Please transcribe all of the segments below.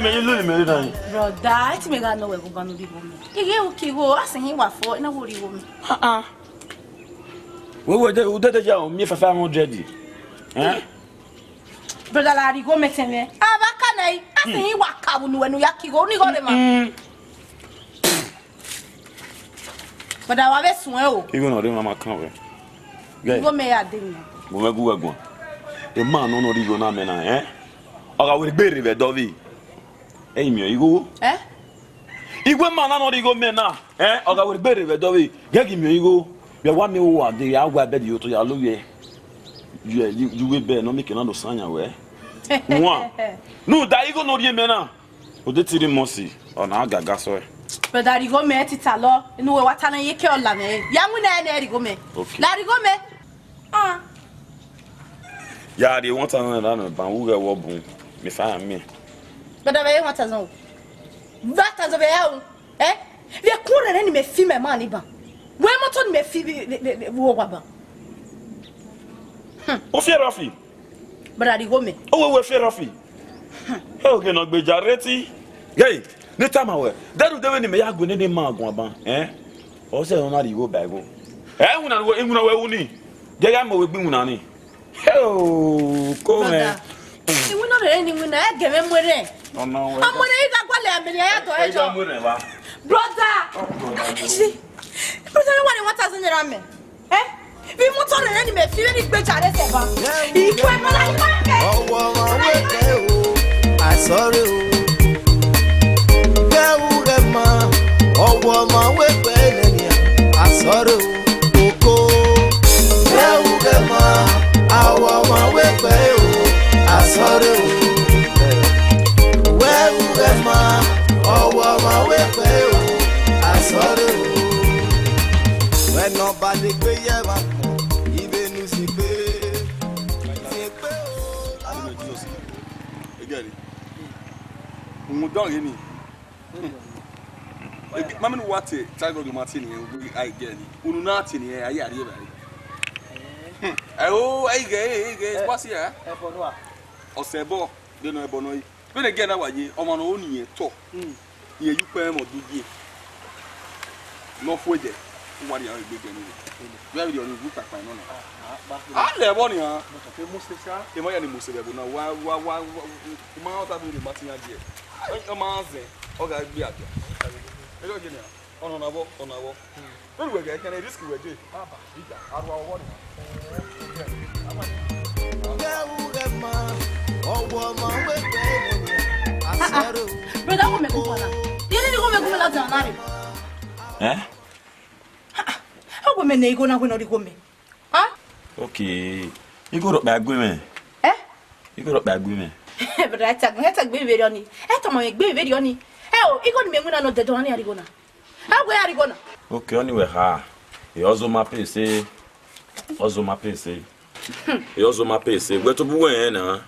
Lily me, Lily. Brother, it's me got no way go gonna be woman. You go asking him what for in a woody woman. We were the young, me for 500. Eh? Brother, I go make him. Ah, can I? Asking him what carbon when you yaki go, only got him. But I was well. You know, Mama come. Go me a dinner. Go. The man no go na me na, eh? Oga we gbere be dovi. Eh mi igo. Eh? Igwe man no go me na, eh? Oga we gbere be dovi. Gegi mi igo. Be wa me wo ade ya gwa be di oto ya loye. You we be no make na do sanya we. Nwa. No da igo no die me na. O de tiri mosi. Ona agaga so. But that you go me titalo. No we watana ye ke ola me. Yangu na na go me. La go me. Ah. Yeah, they want another ban who go boom. Me find me. But I want to know. That as of you, eh? We are cool and me fee my money ban. Where not on me fee waba. O fear Rafi. But I go me. Oh, we fear Rafi. Oh, can not be jareti. Hey, no time away. That would do me ya go ne ma go ban, eh? O say on na go back go. Eh, una we uni. Dey am we gbe una ni. Oh, come. You will not anything when I give him with it. Oh, no. I'm going to brother. See, brother, what 1,000 rand. Eh? We must on an enemy, feeling better. I saw you. Oh, woman, we're I saw you. Our way, I saw you. Where am I? Oh, my way, I saw you. When nobody pay you, even you see pay. Again, Mudong, Mamma, what a tiger Martini, I get it. Ununatini, I hear. Oh, I get what's here? Or Sebo, then I bono. When again, I was on my own talk. Here you pay more do ye. No for it. What are you beginning? Very on the book at my honor. I live on here. The money must have been why the Martina dear. A man's there. Oh, I'd be at you. Hello, General. On our walk. Anyway, can I risk you a day? I want brother, woman, you need to go make a eh? How women they go now when go me? Huh? Okay. You go up back women. Eh? You go up back women. But I take baby on it. I told my baby on it. Oh, you got me when I know the door near Arigona. How where are you going? Okay, anyway, ha. He also my PC. He also my PC. Where to be na?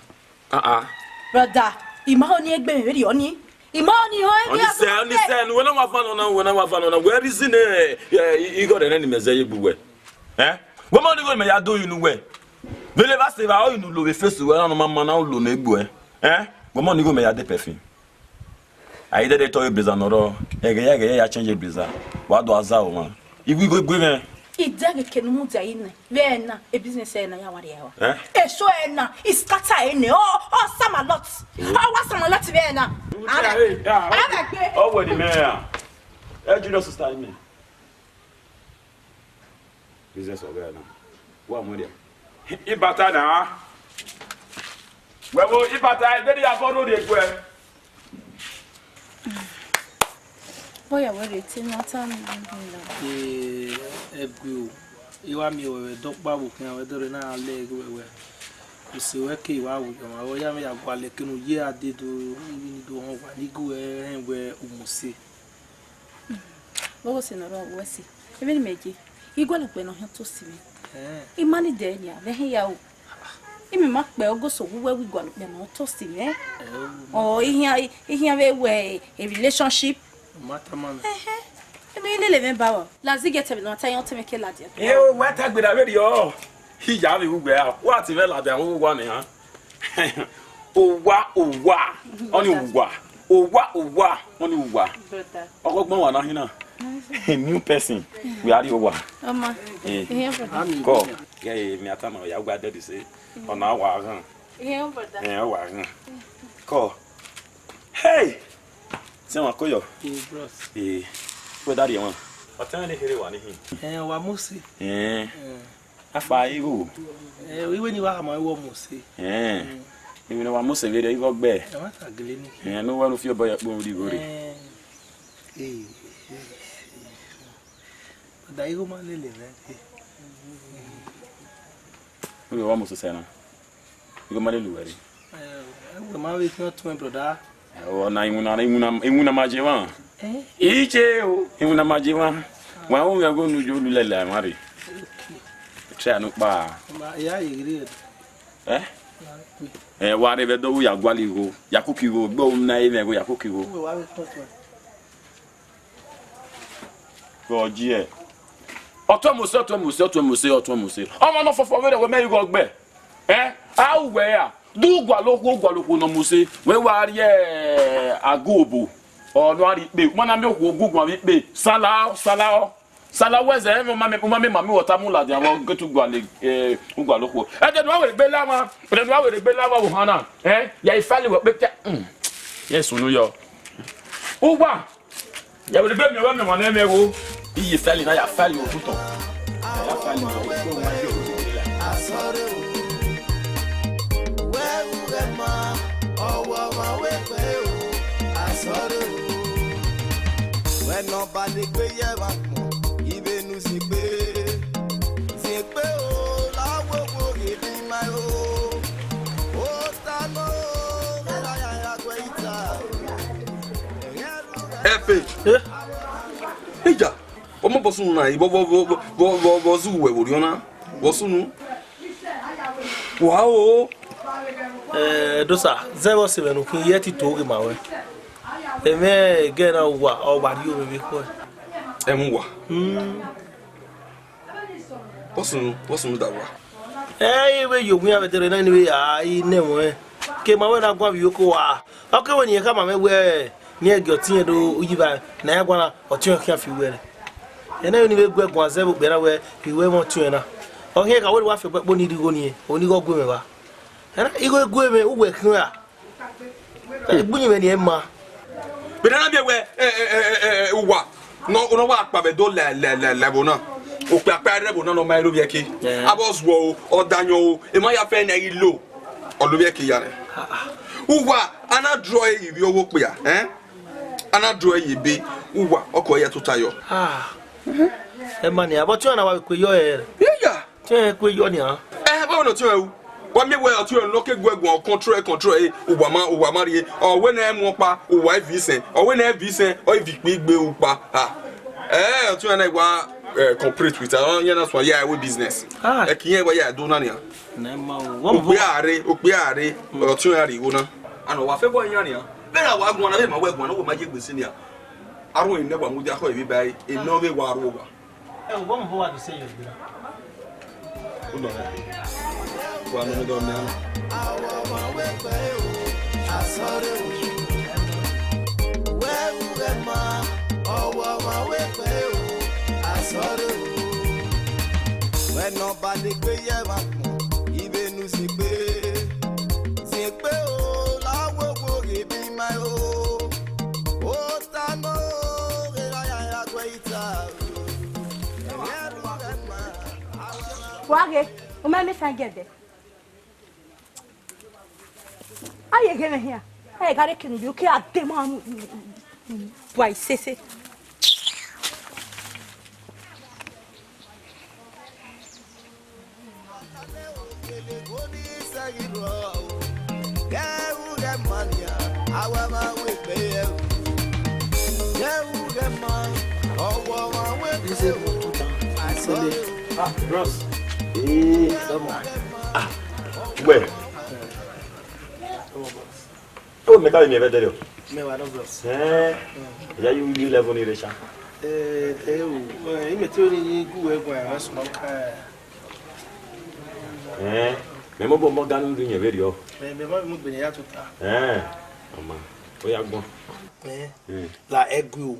Brother, Imani Egbe very on it. Imani, understand. When I'm fan, where is it? You got an enemy, say you eh? What money go me ya do you know where? Will never say how you know the face where on my man now lo nebu eh? What money go me ya de perfume? I did it to you blizzard no ya change blizzard. What do aza man? If we go me Idaga kenuza ine. Vena e business na ya wari yawa. Eh so na iskata ene oh some a lot. Oh some a lot vena. Oh what the man. Edo State me. Business over now. What money? Ibata na. Wewo ibata dey abodo dey gwe. Boy, I worry it's not Ebgu. You want me with Dog Babu can whether in our leg where you see where Kay wow. I am a Gualekino year did do where Umusi. What was in a wrong was he? Even make it. You go up when I have to see me. In money there, yeah, then he out. Imi mak be ogo so where we go be no toasting eh or here a relationship matter man emi le me bawo la zi get no tan yon make la dia what tag with already oh he ya me ugbe ah what e la dia wo wa ni ha owa oni ugwa Uwa, only uwa. Brother. Oruomwan na hina. A new person. We are the uwa. Mama. Here, brother. Go. Yeah, me atama ya gwa daddy say. Ona wa ran. Here, brother. Eh, wa ran. Go. Hey. Se wa koyo. Bros. Go daddy wan. Atan le here wa ni hin. Wa musi. Afa iru. We ni wa ma wo musi. Even wa musi le Edo Agbes. E wa ta gele ni. No one of your boy akpo ri gori. Da igo ma lele ve. We wa musi sena. Igo ma le luwari. We ma we not to brother. O na imuna majewa. Iche o, imuna majewa. Wa o ya go nujo lulele amari. Try no pa. Ma ya yigiri. Wa re be do ya gwali go. Ya kuki go gbo na ime go ya kuki go. We wa we not to. Go je. Oto mo se. Omo no fofo we de we me Edo Agbes. How we ya? Do gwaloko no mo se. We wa ri agobo. O no ari pe. Mo na me ko ogun wi pe. Sala weze mo mami wota mu la di awon getu gwale gwaloko. De no we gbe lawa wo hana. Ya ifali we pe. Yes unu yo. Uwa. Ya we gbe mi wa me mo na me wo. Iye fali na ya fali wo futon. Ya fali wo ma je o. When nobody pay you, even you see pay oh, la wo give me my oh, tano, ya kwaita. Eja, omo bosun na bo zuwe woriona. Bosunu. Wow. Dosa 07 kun yeti to ge mawe. Eme gena wa o ba ri o me ko. Emwa. Bosunu da wa. We yogun ya betere na ni we ai ne mo ke mawe na gwa bi yoko wa. O ke woni e ka ma me we ni e gyo tin do uyiba na ya gwa na o tin o kia fi we. Ena ni we gwa gwa ze bu bera we fi we mo tun na. O he ka we wa fi pepo ni digo ni oni go gwe me ba. Ena igo gwe me u we kan a. Bunyi me ni e ma. Bena bi we uwa. No wa pa be do le bona. O pe apare bona no ma lo bi eke. Abos wo o danyo e ma ya fe na ilo. O lo bi eke ya re. Uwa ana draw e bi owo pe ya, ana draw e bi uwa oko ya to tayo. E ma ni abotu na wa pe yo e. Yeah. Che pe yo ni a. Ba no tu e. Wa me we otu en loke gwegun control e uwa ma rie. O we na emu pa uwa visen. O we na visen o ivipe gbe upa. Otu na wa complete with yan na so ya we business. E kiyen wa ya do na ni a. Na ma o pe are otu ya ri wo na. Ana wa fe bo yan ni a. Be na wa gun na be ma wa gun na wo ma je gbesi ni a. Arun ine gba mu ja ko ebi bai e no be wa ro wa. E wo mo wa di se yo bi. O no na. Wa no do na. When nobody pay you, even you see pay oh, la wo give me my oh, tano, ya kwaita. Wage, o ma me sangede. Aye gene here. Hey, gare kinu bi o ki adema wai sese. Bros. Come on. Where? Oh, me call me better. Me wa no bros. Ya you new level ni resha. I me tell you go we go ya so ka. Me mo bo mo ganu ri yen very o. Me ma mo gbe ya tuta. Mama. Oya gbon. La egu.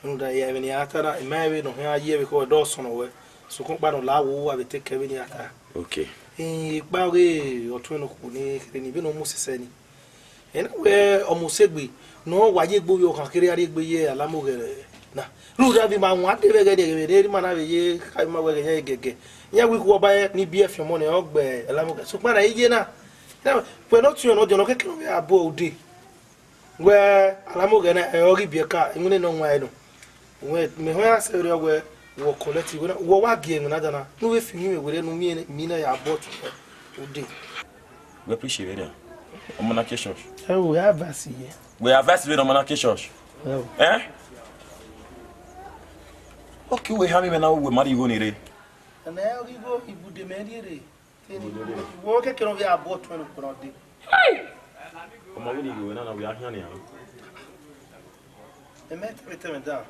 No da ya veni ata na me no ha ye because do so no we. So kon pa no la wo abi take care ni ata. Okay. Pa we otun no ko ni ni bi no mu sese ni. En we omusegbe no waje gbo yo kan kiri ari gbe ye alamogere. Na lu da bi ma won ade be gede de ma na be ye kai ma we ge gege. Nya wi ko ba ni BF mo ne ogbe alamogere. So pa na ije na. Na we no tun no de no keke no be abo ode. We alamogere na e ori bi ka ngune no nwa no. We me ho ya se ri ogwe wo collective wo wa gi en na dana. No we fi mi we no mi na ya abo ode. We appreciate it. I'm on a church. Oh, we have vasi here. We have vasi with a church. Oh. Eh? Okay, we have him now with Mari Gonire. And now you go, he would demand it. Work can be about 20 per day. Hey! Come on, we are here. The matter down.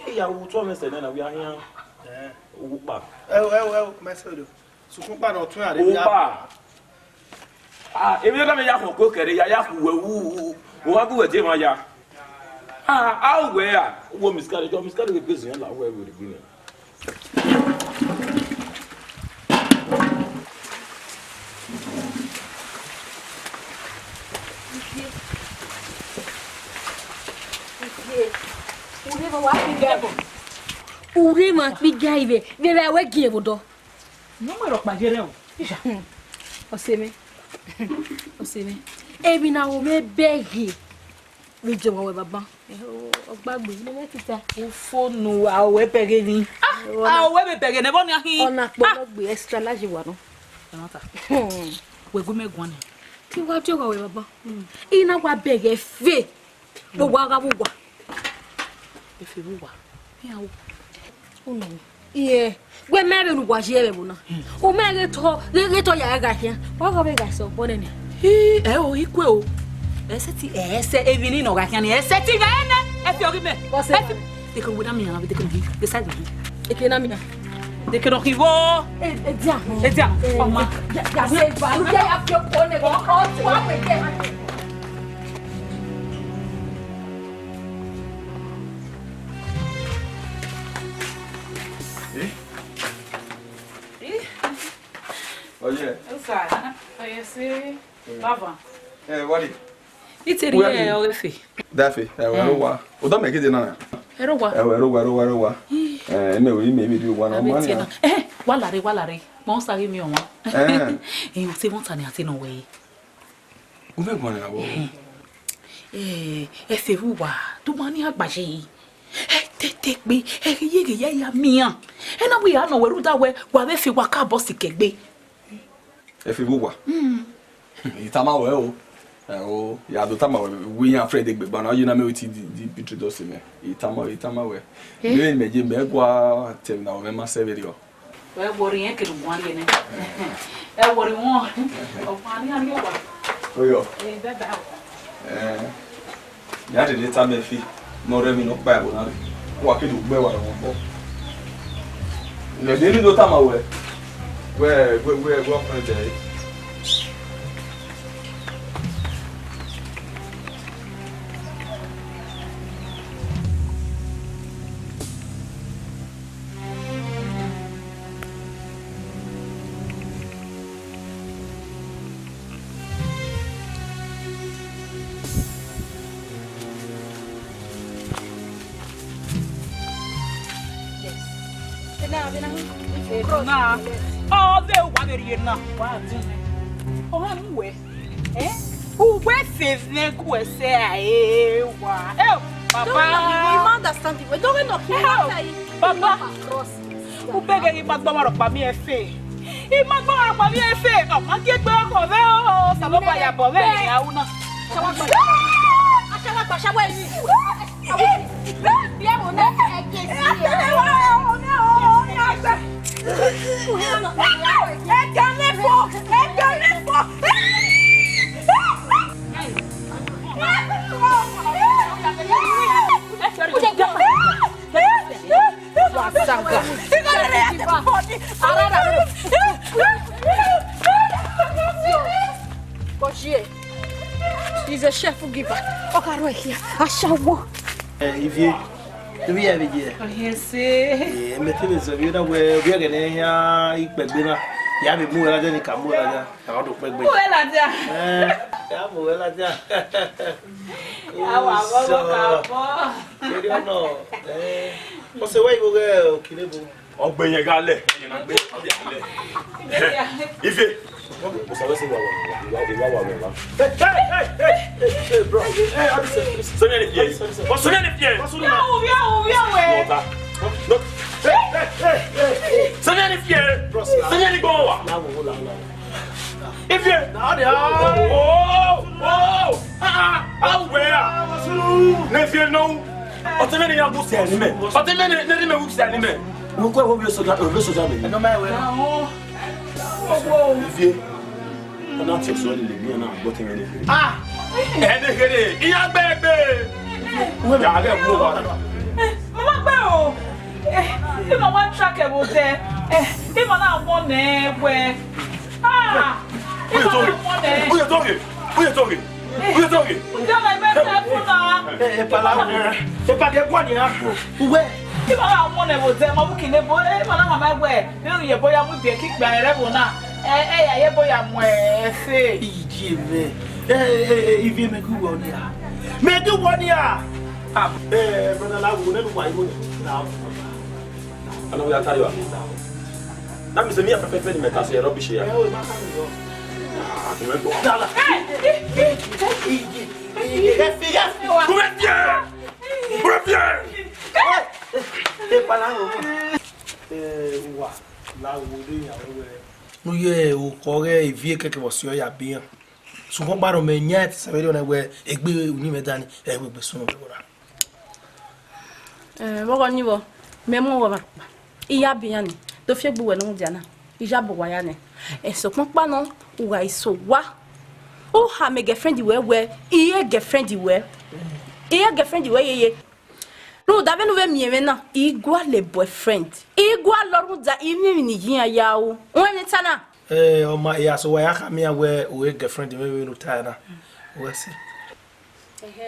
Hey, I will tell me that we are here. Oh, my son. So, come back or 20. If you come here for cookery, ya who will do a ya. I'll wear what miscarriage or miscarriage with business. I'll wear with the green. Uri must be gave. Very well give do. No more of my general. Oseme. Ebi na wo me begi. We jo wo baba. Ogbagbe ni me tita. O phone awe pege ni. Awe be pege ne boni ahin. Ona pologbe extra large wa no. Nata. We go me gwan. Ti wa jo wo baba. Ina wa bege fe. Bo wa ga bo wa. Efe bo wa. Ya wo. Uno. Iye. We mere nu gwa jere bu na. O mere to ya ga hia. Wa ga be ga so bo ne. O ikwe o. Eseti ese evini no ga hia ni eseti ga ene. Efi ori me. Te ko wona mi na be te ko gi. Beside me. E ke na mi na. Te ko rivo. E dia. Mama. Ya se ba. Lu ya fi ko ne go ko wa pe ke. Oh yeah. Usa. Esse. Lava. Wali. Iteri e o efe. Dafe. Wa. O da me ke de na. Erowa. Erowa. Me we me bi wa na ma na. Walare. Mo sare mi o won. O se won tani ati no we. O me gbon na wo. Efe wa. Tu ma ni agbaje yi. Take me. Ye ya mi an. E na we ya no we ru da we wa be fi wa ka boss kegbe. Efe wa. Itama we o. O ya do tama we yan Fred egbe ba na you na me oti di pitri do se me. Itama we. Me meje me gwa tem na o me ma serve yo. We worry en ke do wan ye ne. E worry won. O fa ni an yo wa. Oyo. Be ba. Ya de ta me fi. No re mi no pa bo na. Wa ke do gbe wa won bo. Le de ni do tama we. We go friend there. Na. Oh, they wa be na. Wa tin. O ha nwe. Who we save ne ku se ae wa. Papa. You understand it. We don't know here. Papa. Who beg you ma gba pa mi efe. I ma gba pa mi efe. O ma ke gbe ko be o. Sa lo ba ya bo be ya una. Acha wa shawa ni. Bia mo na ege si. He's a chef giver. Okay, right here. I shall walk. If you have it here. Yes, Methodism, you know where we are getting here. Bedina. You have a more than a camera. I want to play with you. What's the way you go, Kilibu? Oh, Ben, you got it. If you bro. If you No, yeah, who call a vehicle was your yabian. So, one bar of me yet, Saverio, where a big Unimedan, and will be soon. What on you? Memo, Iabian, the Fibu and Diana, Ijabuayane, and so Pano, who I so what? Oh, how make a friend you where, get friend you wear. Get friend you wear. No, that when we are equal boyfriend. Equal Lord that evening in Yao. When it's Anna. Oh, my, yes, so I have me aware we get friend in the Tana. What's it?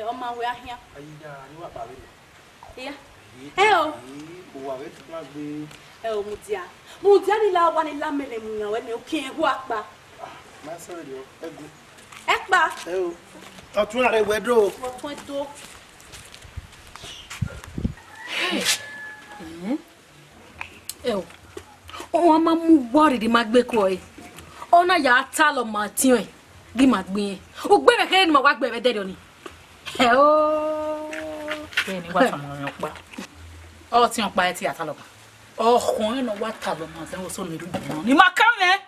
Oh, my, we are here. Here. Hello. Oh, Mutia. Mutia, la one in Lamel when you can't walk back. Ekba. Oh, I'll try to wear door. What point to? Eu. O ama mu worry di magbe ko e. Ona ya talo Martin e. Di magbe. O gbe me kere ni mo wa gbe be de ni. E o. Ke ni wa famo yan pa. O ti on pa e ti atalo pa. O kun no wa talo ma se o so mi ru mo. Ni ma kan e.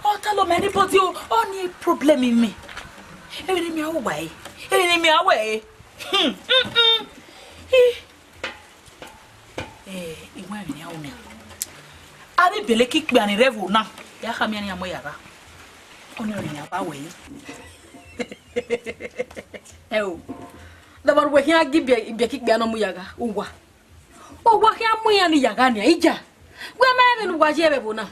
O talo me ni body o ni problem in me. E ni mi awo wa e. E ni mi awo e. Iwa ni awo me. Abi bele kikpe ani revo na. Ya kha mi ani amo yara. Oni ori aba we. Eu. Da bar we hia gibe be kikbe anu mu yaga. Uwa. Owa hia mu ya ni yaga ni ija. Gwe me be nu gwa je be bo na.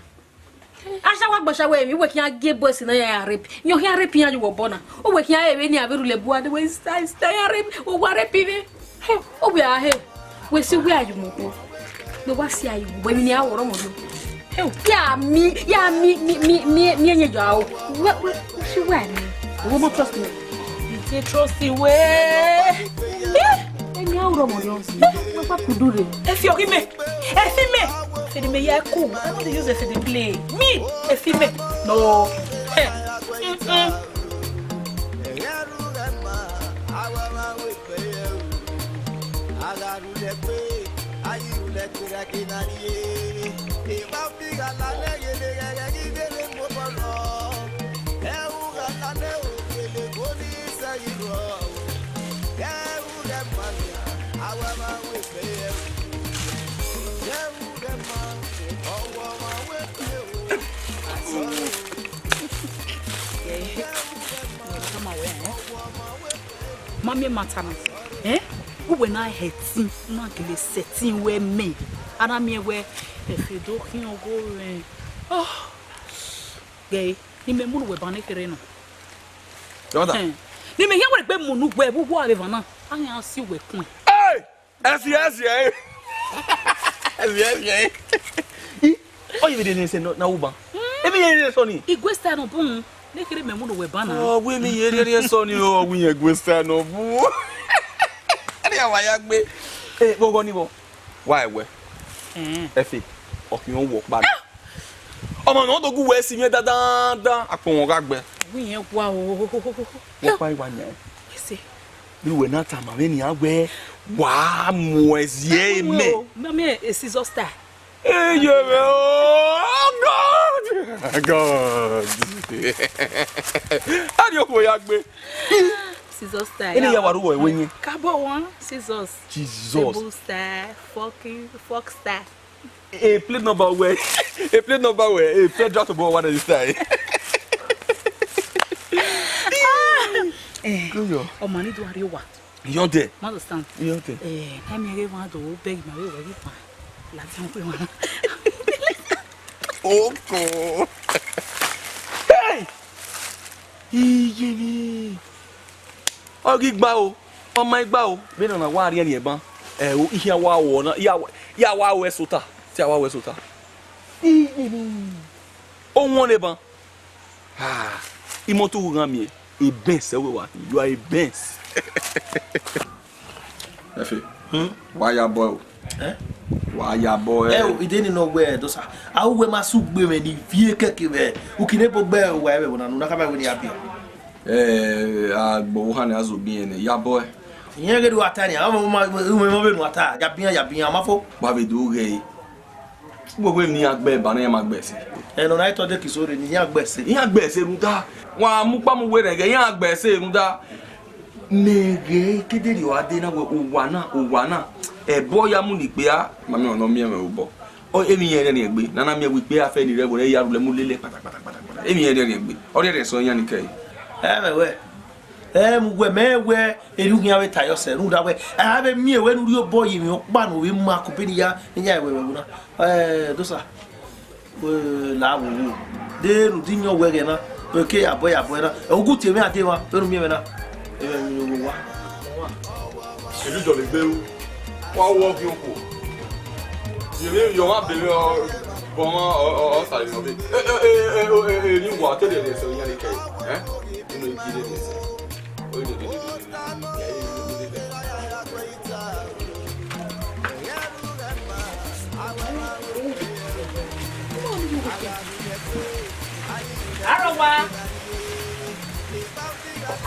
Asha wa gbasha we mi we hia ge boss na ya rep. Nyo hia rep ya wo bona. O we hia e we ni aberu le bua de we stay ya rep. O wa rep ni. He, o we a he. We si we ayu mo ko. We wa si ayu. We ni aworo mo do. Ya mi enye jao. We si we ni. We mo trust me. You trust the way. Enye aworo mo do. We pa kudure. Efime. Fede me ya cool. I want to use it for the play. Me, efime. No. Mami matana. Uwe na heti na gele setting we me. Ana me we efedo kin ogore. Oh. Gay, ni me munu we bane kere no. Jonathan. Ni me here we be munu gbe bu bo ave vana. Anya si we kun. Hey! Esi. Oh, you didn't say na uba. Emi ye so ni. Igwesta no bun. Ne kire me mu no we bana. Oh, we mi ye so ni o wi egwesta no bu. Ani awaya gbe. Gogo ni bo. Why we? Efi. Okion wo pa. Omo no dogu we si yen dadan apon won gagbe. Wi yen kwa o. Wo pa iwa yen. Se. Ni we na ta ma me ni agbe. Wa mo ezie me. Me e scissor star. Hey, oh God! How do you go yagbe? Scissor star. Any ya waru boy wenye. Kabo one scissors. Jesus. Table star, fork star. A plate number where? A plate number where? A plate drop to boy one this time. Go O mani do ariwa. You there? Understand? You there? I me get one to beg my way we pa. La tan pe wana. Oh God. Hey! Yini. Ogi gba o. Ọmọ igba o. Be na wa ari eni eban. O ihe wa wo na ya wa we sota. Ti wa we sota. Yini. O won le ban. Ah. Imoto ran mi e ben se we wa. You are a benz. Efe. Why ya boy? Why ya boy? Ideni no gbe dosa. Awu we masu gbe me ni vie keke be. Ukine po gbe wa be bona no ka ba we ni abi. Agbo ha na azu bi ene ya boy. Yen ge do atani, mo be no ata. Ya bian amafo. Ba be do ge. Gbogbo ni agbe ba na ya magbe si. No na ito de kisore ni yan gbese. Yan gbese ruda. Wa mu pa mu we rege yan gbese ruda. Nege kedere wa de na we owa na. Ebo ya mu ni pe a mami ono mi e me obo. O emi yen ni egbe. Nana mi e wi pe a fe ni re bo re ya rule mu lele patapata. Emi yen ni egbe. O re so yan ni kai. Mu we me we eru yan we tayo se ru da we. Be mi e we nu ri obo yi mi o pa no we mu akopeni ya nya we na. Dosa. La wo. De ru di nyo we ge na. Okay aboy na. Ogu ti mi ade wa. Eru mi e na. Wa. Ebi do le gbe o. Wa wo ki o ko. Yo wa bele o bon o sa le no be. Ni wa te de so yan le kai. Inu ki de se. O de.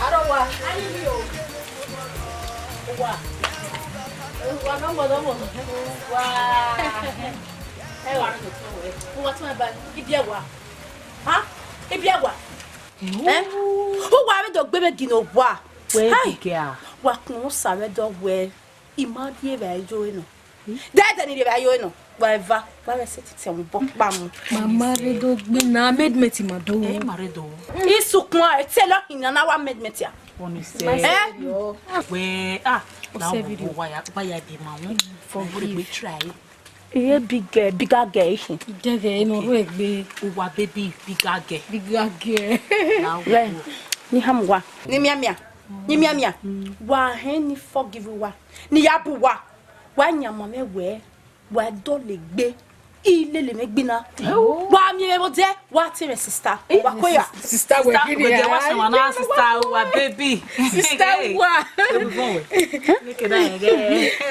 Arowa. Ani mi o. Wa. Wa no mo. Wa. Wa to we. Wa to ba. Ibi ewa. Ha? Ibi ewa. O wa me do gbe me gino wa. We dike a. Wa kun sa me do we. Ima die ba jo no. Dada ni ba yo no. Whatever. Why set it on bam. Mama redo gbe na made meti mado. Maredo. Isukun a tell her in na wa made metia. Oni se. We now video why be ma won for we try. Bigger girl. Dege no Ruegbere. Uwa baby bigger girl. Now Ni hamwa. Ni miamia. Wa hen ni forgive wa. Ni yabu wa. Wa nyama me we. Wa do le gbe. Ile le me gbina. Wa mi me bo de. Wa ti me sister. Wa koya. Sister we kini wa se wana sister wa baby. Sister wa. Look at that.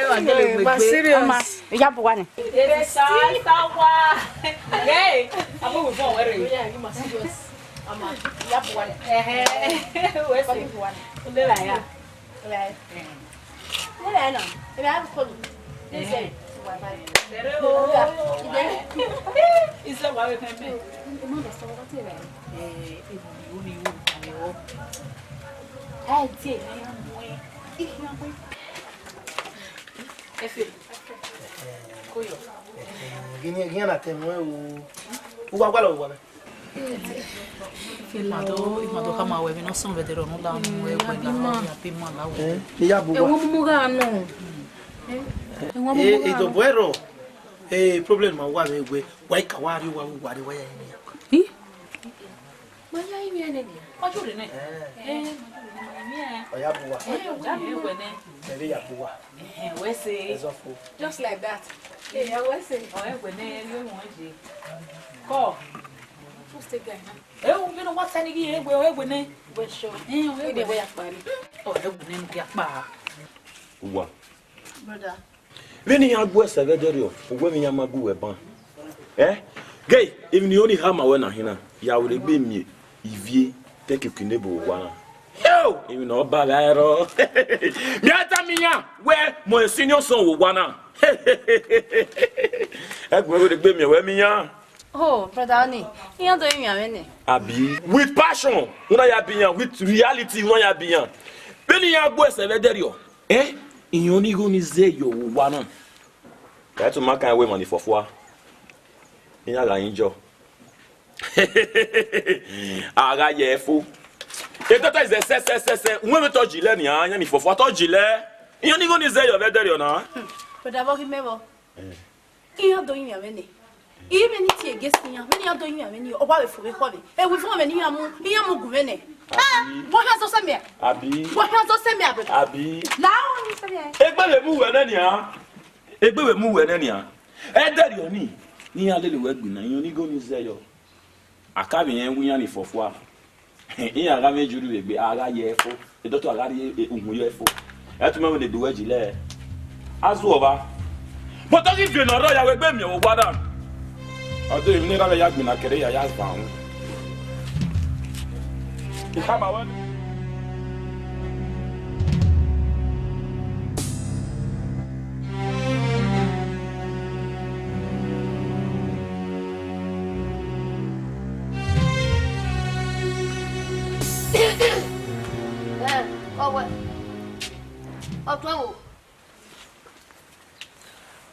Wa gele But serious. Yabu wa ni. Sister wa. Hey. Abu we phone where you? Yeah, you must serious. Ama. Yabu wa ni. We say. Ule la ya. Right. Nele na. Ebe ha ko. Nse. Is that why we can make? Gini na temwe o wa gwa lo wa. Imado kama we no son vedero no da no we na pe ma la we. Ya bu. E wo mu ga no. E do buero. Problem ma wa me gwe. Wa ka wa ri wa ya ni. Maya imi ene ni. Ojo re ne. Oya buwa. We ne. Eri ya buwa. We say. Ezofo. Just like that. Eh, I was saying. We ne ri won je. Ko. Just take guy. You know what any we ne. We sure. We dey way akpa ni. Oh, we ne ki apa. Uwa. Brother. Benin Agbes Parliament Ltd. Mi yamagu we ban. Gay, even the only hammer when I hear ya would be me. Ivie take a kinebo one. Yo, even no bagaro. Miata mia, where my senior son will wanna. Would be me where me ya. Oh, brother Ani, you don't doing me Abi with passion, when I be with reality, when I be Benin Agbes Parliament Ltd. In only go ni say yo wanna. That's to make away money for four. Ina la injo. Aga yefo. E toto is se. When we touch jile ni anya ni for touch jile. You ni go ni say your better na. Brother Boki mebo. You don't me ame ni. Even if you guess me, when you don't me ame o ba we fo be ko be. E we fo me ni amu gume ne. What has to say me? Abi. What has to say me, brother? Abi. La o ni say me. Egbe we mu we na ni a. Egbe we mu we na ni a. E dari oni. Ni ale le we gbi na you ni go ni say yo. Akabi yen wunya ni fofo a. In aga mejuru egbe aga yefo. E doctor aga ohun yefo. E tun me we dey do ejile. Azu oba. But if you no ro ya we gbe mi o gba down. Odo even ra ya gbi na kere ya ya ba hun. Ikaba wa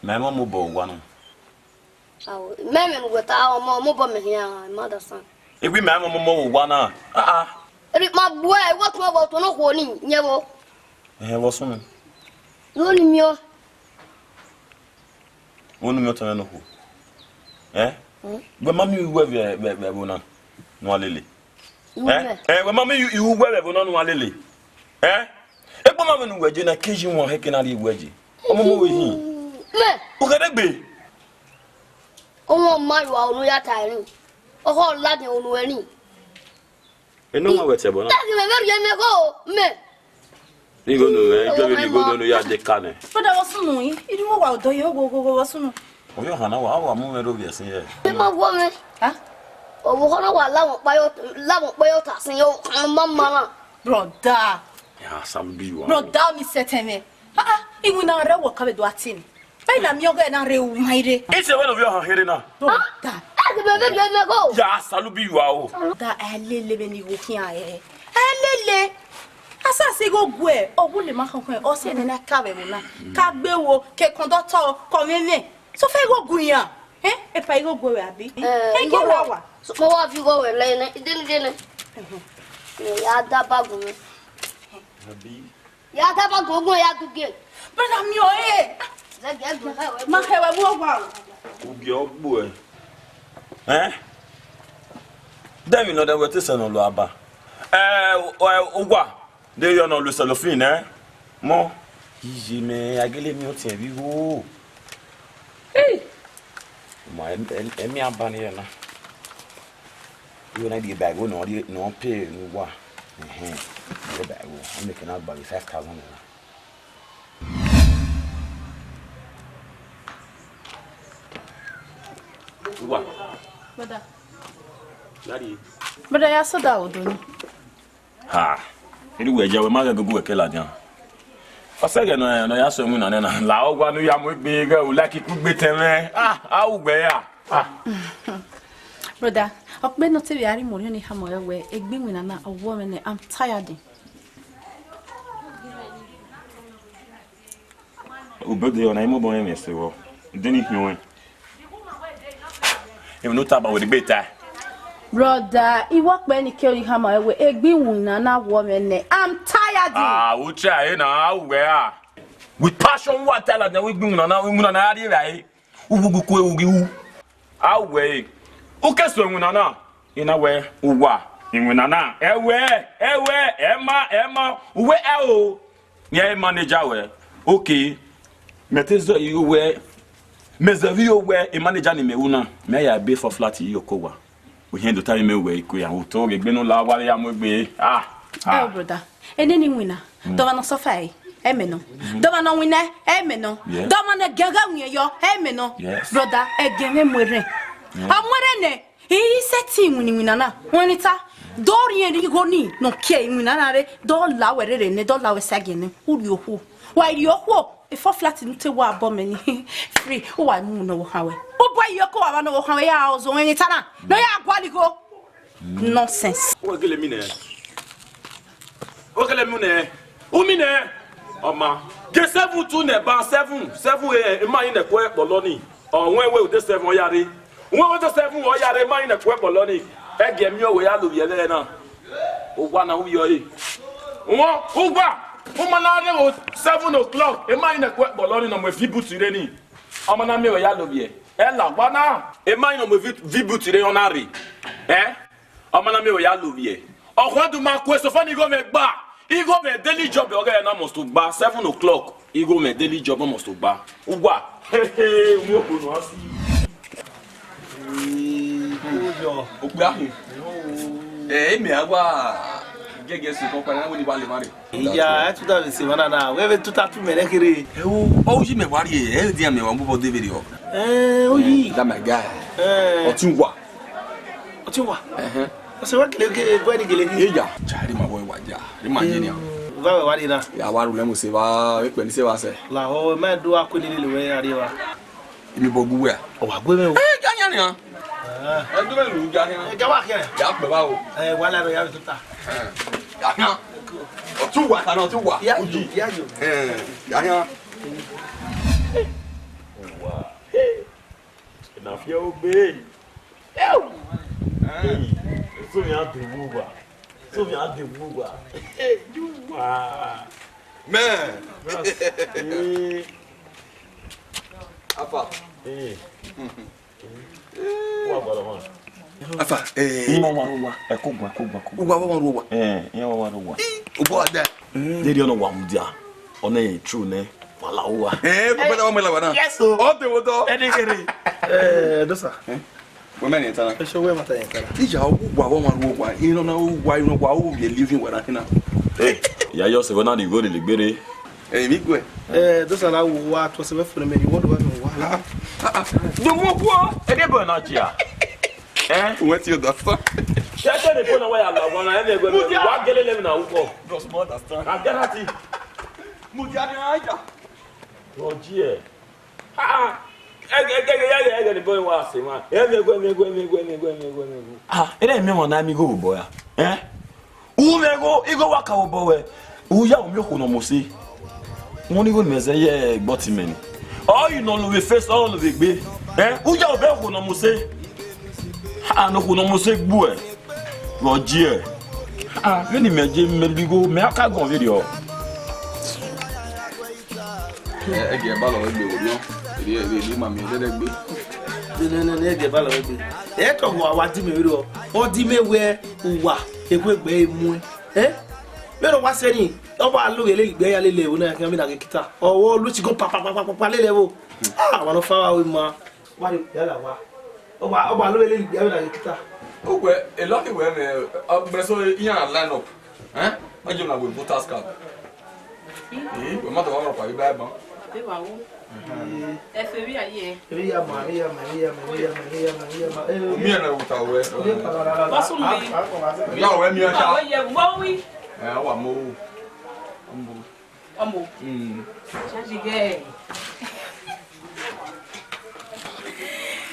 Mama mo bo wa no. Meme with our mobile me here, mother son. If we mama mo wa na. Read my boy, what about to know warning, never. Was soon. No, you Wonu mi otana no ho. We mama you we no alele. We mama you we no alele. E po mama no waje na keji won heke na le waje. Omo mo we hin. me. O ka degbe. Omo ma yo onu ya tare. O ho la de onu eni. Eno ma wete bo na. Ta me me ye me go me. Ni go no e go no ya de kane. Brother wasunu yi. Idi wo wa odo ye go wasunu. O yo hana wa mu me ro bi esin ye. Me ma go me. Ha? O wo ho na wa la mo pa yo ta sin yo mama na. Brother. Ya sam bi wa. Brother mi seteme. Iwu na re wo ka be do atin. Bai na mi ogo na re u maire. Ise we no bi o here na. Brother. Me go. Ya salu bi wa o. Da elele be ni wo kian e. Elele. Asase go gwe, ogun le ma kan o se ni na ka be mo na. Ka gbe wo ke conductor ko meme. So fe go gun yan. E pa go gwe abi. E ke ra wa. Mo wa fi go we le ne. Dele. Ya da bagu me. Abi. Ya da bagu ya duge. Brother mi o e. Ma hewe wo wa. Ubi ogbo e. Dem no da wete se no lo aba. Ogwa de yo no lo cellophane mo yiji me agele mi o ti e bi wo. Ma emi aba ni na. You na di bag wo no pay ni wa. The bag wo. I'm making out by 5,000 naira. What? Brother. Daddy. Brother ya soda odoni. Ha. Iri we jawe ma ga go ekela dia. Fasege no ya so mu na na. La ogwa no ya mo gbe ga o laki ku gbe teme. Ugbe ya. Brother, okbe no te bi ari mo ni ha mo ewe egbe mi na owo me ne I'm tired. Ubode ona imo bon eme se wo. Deni hiwen. Even no taba with the beta. Brother, I work by any carry hammer away. Egbi wuna na woman. I'm tired. We try na where with passion what tell na we gbi na we na na ade rai. Ugugu ku ugi u. Awe. O keso wuna na ina we uwa. Inwinana, Emma, where oh, yeah, manager, where okay, Metezo, you were Mezavio, where a manager in Meuna, may I be for flat Yokowa. We hand the time away, who told me, Benola, while I am be. Oh, brother, and any winner, don't suffer, Emeno, don't winner, Emeno, don't want to get your Emeno, brother, again, I'm wearing. I'm wearing. He said, "Winana, when it's a Dorian, you go need no care. Winana, don't allow it in the dollar again. Who you who? Why you who? If I flat into what bombing free, oh, I know how. Oh, boy, you go, I know how I was when it's a no, yeah, go. Nonsense. What can you mean? What can you mean? Who mean? Oh, ma, get 7 to never 7 in my in the quiet Bologna. Or when will this 7 yari? What was the 7 or yard mine a quack Bologna? Again, your way out of Yelena. Oh, one of your who back? Woman, 7 o'clock. A mine a quack Bologna on with Vibu Tireni. Amanami or Yalovie. Ella, Bana, a mine with Vibu Tireonari. Eh? Amanami or Yalovie. Oh, what do my quest of funny go make bar? He go me daily job, okay, almost to bar 7 o'clock. He go me daily job almost to bar. Uwa. Hey, me agua gege su compagnie woni wale mari. Ya, tu da se wana na. We tu ta tu me lekere. O ji me wari e dia me wan bo David o. Oyi. That my guy. Otunwa. So what gele go ni gele. Ya, chari ma boy waja. Ri ma je ni. Va wari na. Ya waru le mo se ba we pe ni se wa se. La ho me do akoni le we ari wa. Ibi bogu we. O wa gbe me o. Ganya ni an. Do me lu ja ni. Jawa ke. Ya pe ba o. Wala ro ya tu ta. Ganya. Otunwa ta no tunwa. Ya yo. Ganya. Wow. Hey. Na fia obe. Eu. So me a de buba. Hey, you man. Apa. Wa bala man. Afa, Wa ekugwa. Uwa wa. Ya wa wa. Ubo ada. They don't know what mudia. Ona true ne. Wala wa. Ko bada wa mala wana. Yes o. O te wodo. Dosa. We men entana. So we mata entana. Ija uwa wa wa. Ino na uwa ino wa u be living where hina. Ya yo se wona di go de Agbere. Mi gwe. Dosa na wa to se we fun me di wodo wa wa. Do mo po. E de bo na chia. What you dosta? Shete de po na wa ya la wona e de go. Wa gele le na uko. Do small dosta. I guarantee. Mudia ni aja. Oje. Ege ni boy wa se ma. Me go. Ere me wona mi go bo ya. U me go, igo wa ka bo we. U ya o mi ko no mo se. Won ni go meze ye gboti meni. All you know we face all of it be. U ya o be ko no mo se. No ko no mo se gbu e. Oje. Me ni meje me bigo me aka gon video. Ege ba lo gbe wo no. Iri ma mi de gbe. Ne ege ba lo gbe. E to wa di me ri o. O di me we uwa egbe mu me ro wa se ni o ba lo ele igbe ya lele wo na kan mi na kita owo lu ti go pa lele wo wa no fa wa we ma wa ri ya la wa o ba lo ele igbe ya na kita o gbe a lot we me so yan line up ma je na we voters card we ma to wa pa iba ba e wa wo e fe wi aye e ya ma mi na wuta we pasu mi ya we mi sha wa ye mo wi wa mo omo chaji ge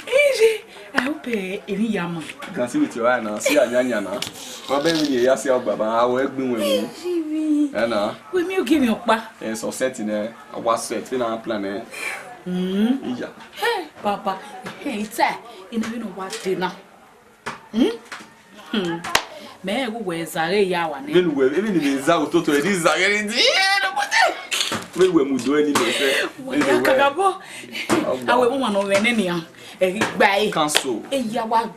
eje I hope eri yama can see with your eye now see anyanya na wa be mi ya see baba awo egbin we mu na we mi o give me opa so set na wa set na plan ija hey papa hey ta ina we no wa de na me go we zare ya wa ne nenu we even ni za ototo e di zare ni no pote we mu do ani be se we ya kagabo awe mo no we ne ni e gba e cancel e ya wa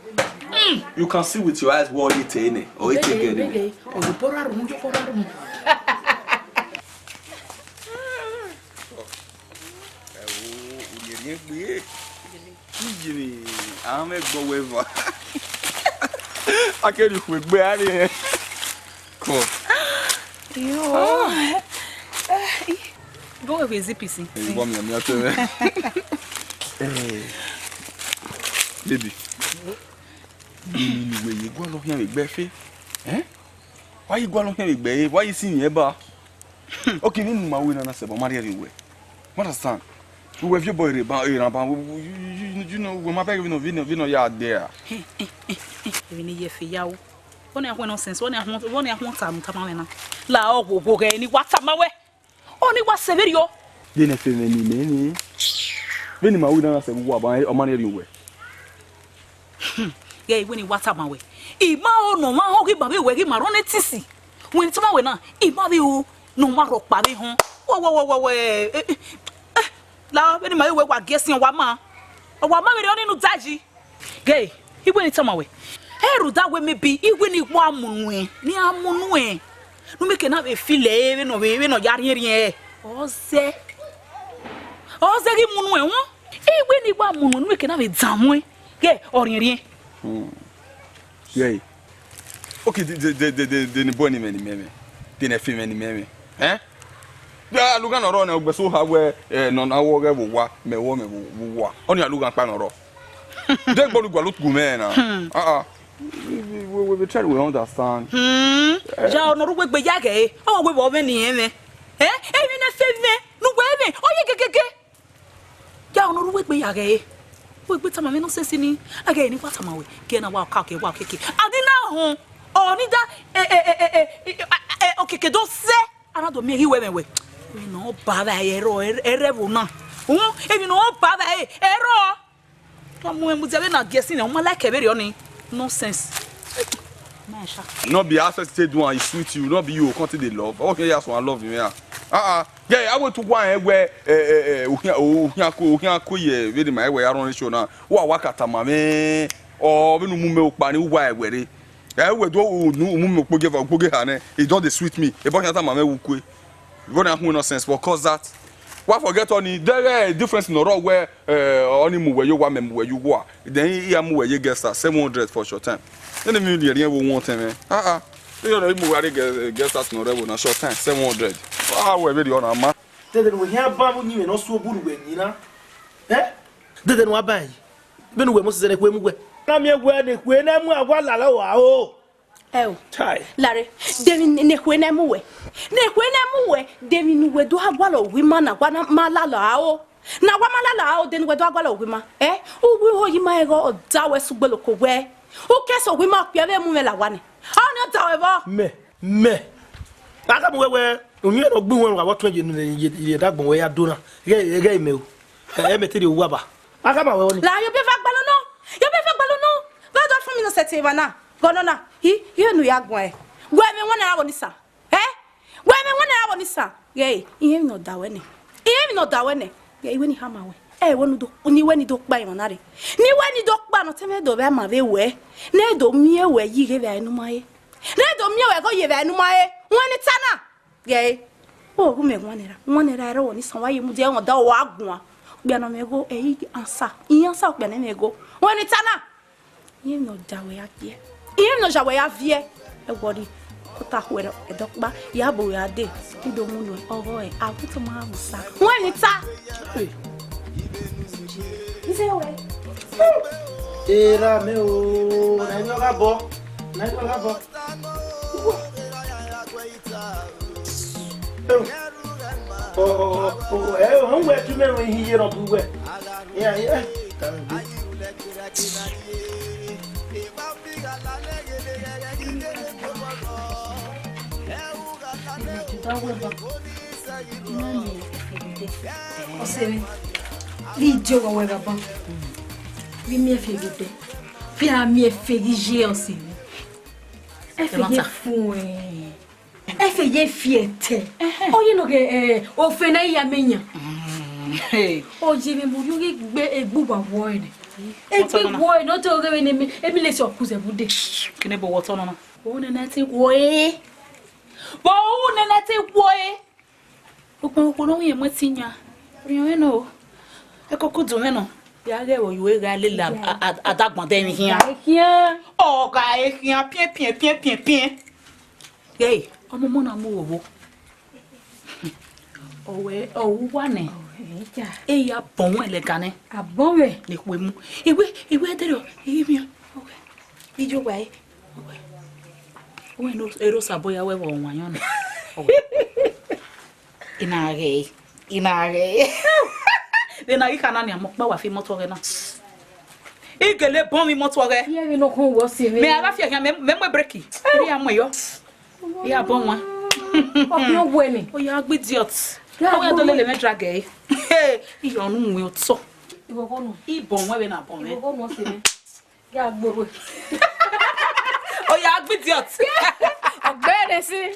You can see with your eyes what it is, or it is. Oh, you pour out, you pour out. I'm a go over. I can't do it, Barry. Cool. You go away, ZPC. You want me to tell you? Baby. You go along here with Beffy? Eh? Why you go along here with Bay? Why you seeing here, bar? Okay, then my winner, I said, but Maria, you what a son. Who have your boy about you know, when my bag vino yard there. We need you for you. One I want nonsense, one I want some tamana. La go go any what's up my way. Only what's severio. Then if any when my winner said, what about money anyway? Yeah, when he what's up my way. Ima no ma hogi baby we ma run etisi. When it's my way now, ima be no ma rock baby hon. Wo la, when my way wa guessing wa ma. Wa ma we only no daji. Gay, he when it's my way. Heru that way maybe he when he wa munwe. Ni amunwe. No make na be feel e no we no yari yen. Oze gi munwe won. He when he wa munwe no make na be zamwe. Gay, orin. Yeah. Okay, the boy ni meme. The film ni meme. Eh? Ya luga no ro na ogbe so ha we no na wo ge wo wa. Oni aluga pa no ro. De gbo lugwa lotugu me na. We try to understand. Ja no Ruegbere yage. O we bo be ni eme. Eh? E mi na feve. No we me. O ye kekeke. Ja no Ruegbere yage. We put some no sense ni again ni what am we ke na wa keke adina ho oni da okay ke do se anado me hiwe we no baba ero erebu na e no baba ero to mu emu ze na guessing na o like e be oni no sense no be access to do and sweet you no be you continue the love okay yes one love you yeah yeah I went to one where uhia ye very my where aron show na wa wakata mame or be no mume okpa ni wa egwere we do mume okpoge for okpoge ha ne it don dey sweet me e bon mame wukwe go na hu no sense because that what forget on there difference no ro where oni mu where you wa mem where you go then here mu where you get 700 for short time then me dey here we want time you know mu where get us no rebel na short time 700 we very on ama dede no hia ba mu nyi no so buru we nyina dede no abai benu we mo se ne kwe mu gwe na me gwe ne kwe na mu agwa lala wa o chai Larry, Devin nekwe na mu we Devin we do agwa lo wi ma na gwa na malala o na gwa malala o den we do agwa lo wi ma ubi ho yi ma ego da we sugbelo ko we o keso wi ma pia be mu me la wa ni o da we bo me aka mu we onye no gbu won wa what you ye dagbon we ya do na ge me o metiri owu aba aka ma we oni la yo be fa gbalo no va do fun mi no setiva na gono na hi nu ya gbon gwe mi won na woni sa gwe mi won na woni sa ye ihe mi no da we ne ye iwe ni ha ma we wonu do ni we ni do pa yon na re ni we ni do pa no teme do be ma be we na do mi we yi ge be anu ma ye na do mi we go ye be anu ma ye woni tana ye o hu me won era ro ni san wa ye mu je won da o agun bia no me go ansa iyansa pe na me go woni tana ye no da we akie ye no ja we avie e godi kota huero e dokba ya bo ya de ido mu no oho agutu ma musa woni ta ise we era meu na yo ga bo we tu me when he no bu we yeah Osemi lidio wa weba ba vi mi efegide fi a mi efegije osemi efege fun efege fiete oye no ge o fe na ya menya oje mi bu yugi gbe egbu ba wo ni boy no to go in me let's your kuze bude. Can I water on? Oh, Nanette, boy. Oh, Nanette, boy. Open on him with senior. You know, a cocoa no. Yeah, you will at that one then here. Oh, guy, here, pien. Yay, I'm a mona move. Oh, one. Ya bon elegane. Above. Ni kwemu. Iwe dero. Ibi. Okay. Ijo wai. Okay. We no ero saboya we won wanyo no. Inage. Then I can na mo wa fi moto re na. Igele bon mi moto re. Yeah, we no kon wo se. Me ala fi ya me breki. Ri am yo. Ya bon wa. Oh, no bueno. Oh, ya idiot. How are you doing? Drag eh? Hey, you are no way so. You go no. I bon we na bon. You go no se. Ya gboro. Oh, ya idiot. Ogbere si.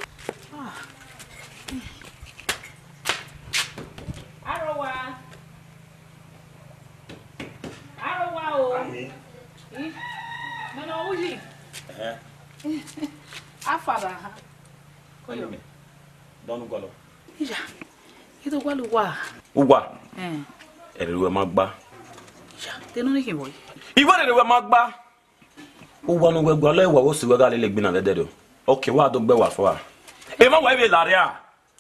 Arowa o. No no uji. Afara ha. Koyo me. Donu golo. Ija. Ito gwalu wa. Ugwa. Erewe magba. Ija, te no ni ki boy. Iwo erewe magba. Ugwa no gbegbo lo ewa wo si wega lele gbina dedede. Okay, wa do gbe wa fo wa. E ma wa ebe lare a.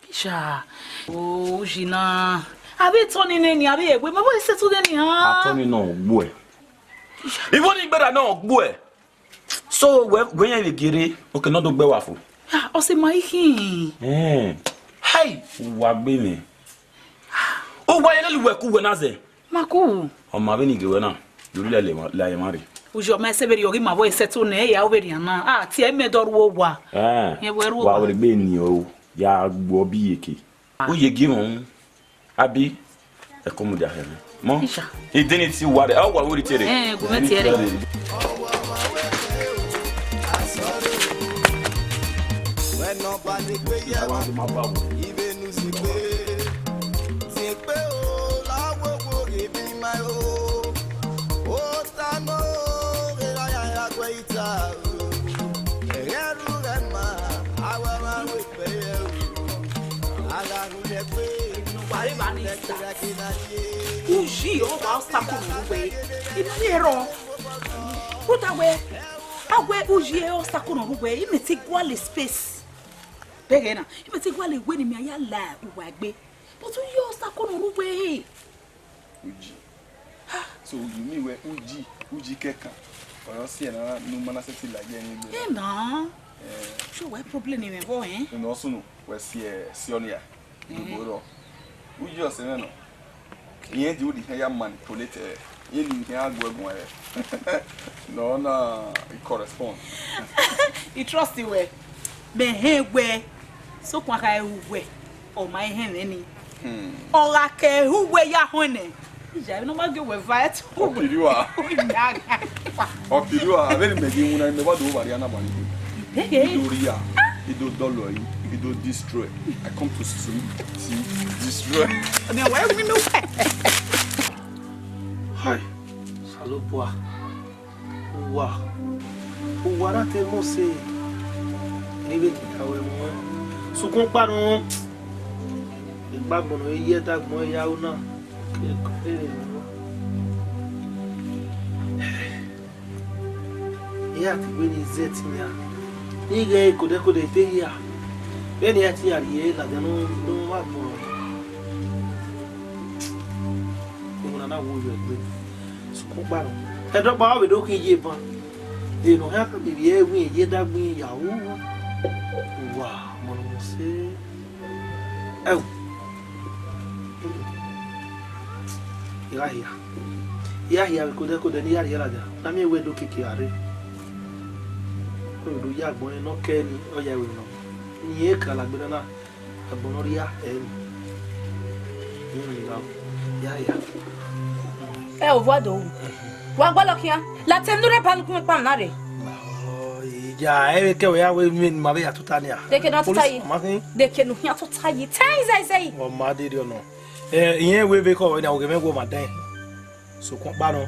Ija. Oh, Jina. Abi toni ni abi egbe, ma bo se to de ni ha. Atoni no ogbo e. Iwo ni gbera no ogbo e. So we yan le gere, okay no do gbe wa fo. Ah, o se mai hin. Hey, wa gbe mi. O wa yele luwe ku we na ze. Maku. O ma be ni gere na. Lori le la ye mari. Ujo ma se beri yogi ma bo se to na ya oberi na. Ah, ti e me doru wo wa. Ye weru wa we gbe ni o. Ya gbo bi yeke. O ye gi won. Abi e ko mu da he. Mo. E deni ti wa de. O wa wo ri tere. Go me tere. Nobody pay ya even you see pay oh la wo give me my oh tano ya greater eru rema awa we pay ala nu le pay Nobody bani sta. Uji o ba sta ko we. Ibi ero. Puta we. Agwe uji o sta ko no we. Imeti gwale space. Begena, you may take while when me ya la Uwagbe. But you sta ko no we. Uji. So you mean we Uji keka. Or see na no man set like any. Eh na. Sure what problem ni me bo eh. And also no we see Sionia. Go Uji o se no. Yen di odi ya manipulate. Yen ni ya go egun e. No na it correspond. You trust you we. Be he we. So kwa kai we. O my hen any. Ora ke hu we ya hone. Ija no ma ge we fight. Opiriwa. Opiriwa, very megi una me ba do bari ana bani. Doria. Ido dolo yi. Ido destroy. I come to destroy. Now why we know? Hi. Salopwa. Wa. Uwara te mo se. Nibe ki kawe mo. So kon pa no. Igbagbo no iye dagbon ya o na. Ya ti we ni zetinya. Ige kode te ya. Beni ati ya rie la no wa mo. Mo na wo yo gbe. So kon pa no. E do pa we do kin ye ban. E no ha ka bi ye wi ye dagbon ya wo. Wow, mo no se. Oh. Ya kode ni ya la da. Na mi we do kiki are. Ko do ya gbon no ke ni o ya we no. Ni e kala gbe na agbon ri ya e. Ni o voado. Wa gba lo kian. La tendure pa lu kun pa na re. Ja, e ke we ya we mi ma be ya tutania. De ke na tutai. De ke no ya tutai. Tai sai. O ma de dio no. Yen we be ko na o ge me go ma dan. So kon pa no.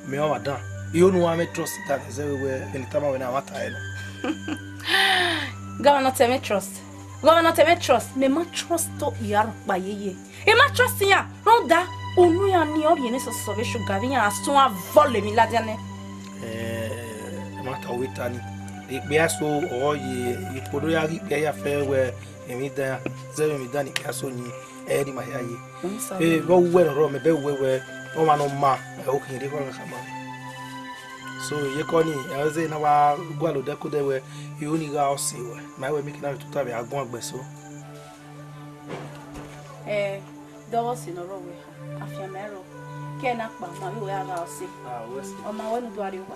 me o madan you know I trust that is everywhere anytime when I want to Governor tell me trust. Governor tell me trust. Me ma trust to yar ba yeye. E ma trust ya. No da onu ya ni o yene so so be sugar bi ya asun a volle mi lade ne. Ma ta witani. E be aso o ye ipodo ya ri be ya fe we emi da zero mi dani aso ni e di ma ya ye. Go we no ro me be we o ma no ma e o kin de ko na sama. So ye koni I say na wa gwalo de ko de we you only go see we my we making out to tabe agbon agbeso do si no ro we afia mero ke na pa ma we ga see we see o ma we no do ari wa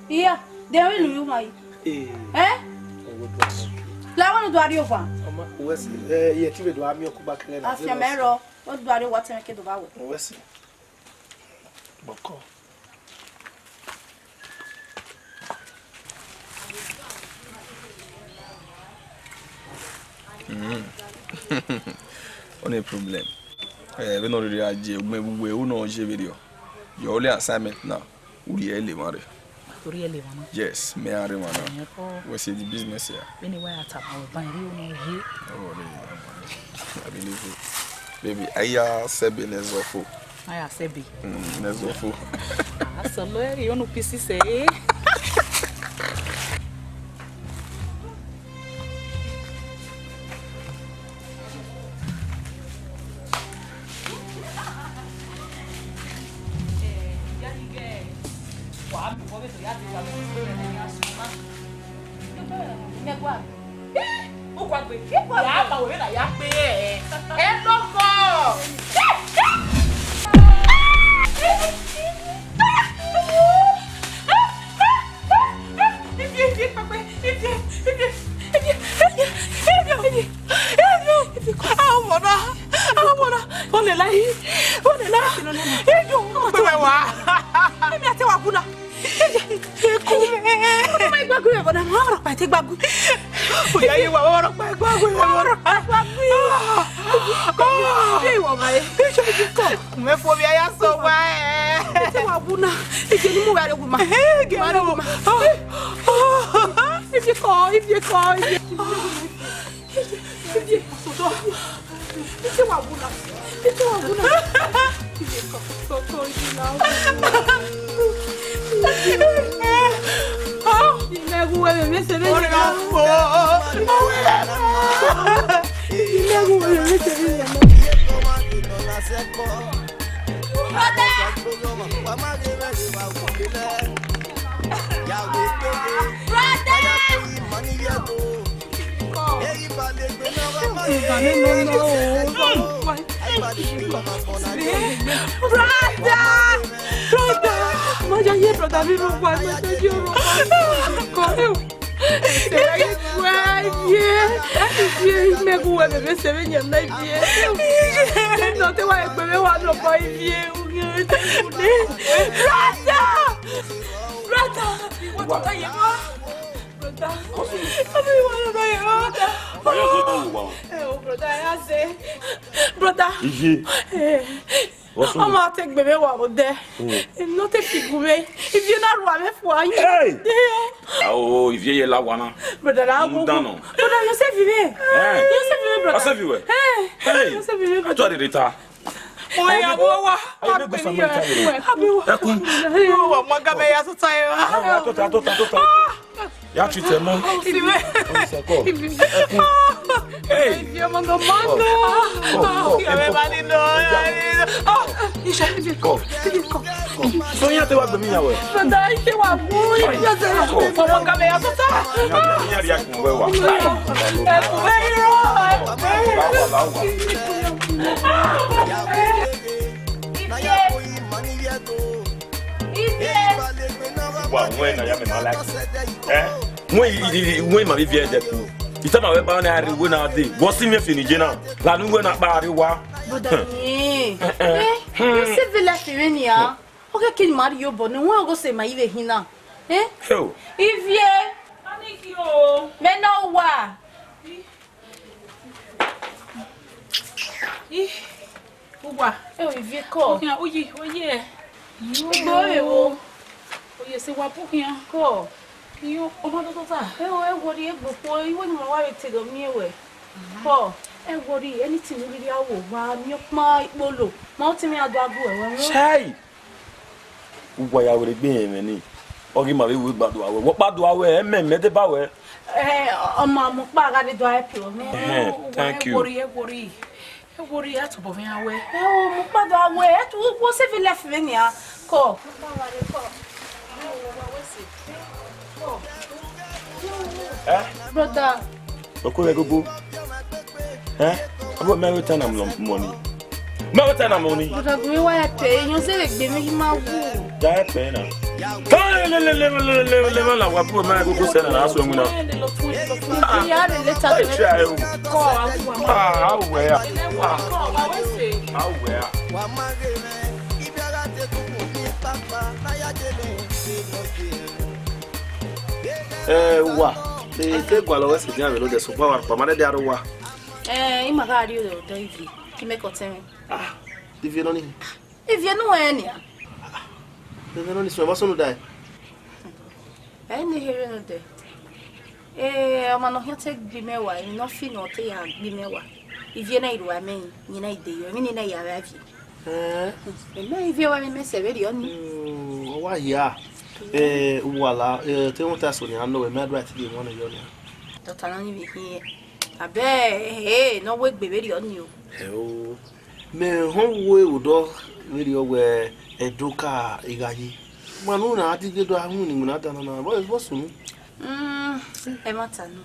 iya de we lu you mai la we no do ari wa we see ye ti be do ami okuba kele na afia mero o do ari wa te me ke do ba we see boko On a problem. We no really aje we no je video. Your only assignment now. We really marry. Yes, me are man. We see the business here. Anyway, I tap our bank you here. Oh, I believe it. Baby, I sebi nezofo. I sebi. Nezofo. Asalo, you no pisi say. I'm not take baby what there. Not take figure. If you not run for you. Oh, if you la wana. Brother, I will. Brother, you say vive. You say vive, brother. I say vive. Hey. You say vive. I told you later. Oh, yeah, boy. Ya treat mo. Hey. You mando mando. You me mani no. Oh, Isha, go. So ya te wa gbe mi ya we. Brother, I say wa bu. Ya say wa mo ga me ya so ta. Ya ri akun we wa. Wa when na ya me na like. When ma vie de ku. Itama we ba na ari we na dey. Go see me finish na. La nu we na pa ari wa. Brother, you say vela firenia. Okay, kin Mario bo no we go say ma iwe hina. Ho. Ivie. Anikio. Me no wa. Uwa. Ivie ko. Oye. Ewo. Oye se wa pukin ko. Iyo omo to ta. E wori e gbopo iwo ni mo wa re tego mi ewe. Ko e wori anything ni ri awo wa mi pa ipolo. Mo ti mi ado abu ewe. Chai. Ugwa ya were gbe yen ni. Ogi ma we gbadu awe. Wo gbadu awe me de ba we. Ọmọ mo pa ga de do ai plo. Thank you. Wori at bo fin awe. O mo pa do awe e tu wo se fi left me ni a. Ko. Brother. Okore gogo. About my return am money. My return am money. Brother, we wa pe yan se le gbe mi ma wu. Ja pe na. Le la wa po ma gogo se na aso mu na. Ya le later. Try o. Ko Ah, where? Where? Wa mageme ibiara te tu mi papa na ya dele. Wa. Te gwala wese dia velo de so power pa mare de arwa. Imagari o do ivi. Ki me koten. Divi no ni. Ivi no eni a. Divi no ni so ba so no dai. Ni here no de. Ọmọ no he take bi mewa, ni no fi no te ya bi mewa. Ivi na iru amen, ni na ide yo, mi ni na ya ravi. Na ivi wa me se be di oni. Wa ya. Wala te won ta so ni anu we me adwa ti de won yo ni. Dr. Nani bi here. Abe no we gbe be di oni o. O me hon wo ewodo we di owe eduka igayi. Manu na adigedo ahun ni muna dana na bo sunu. E mata no.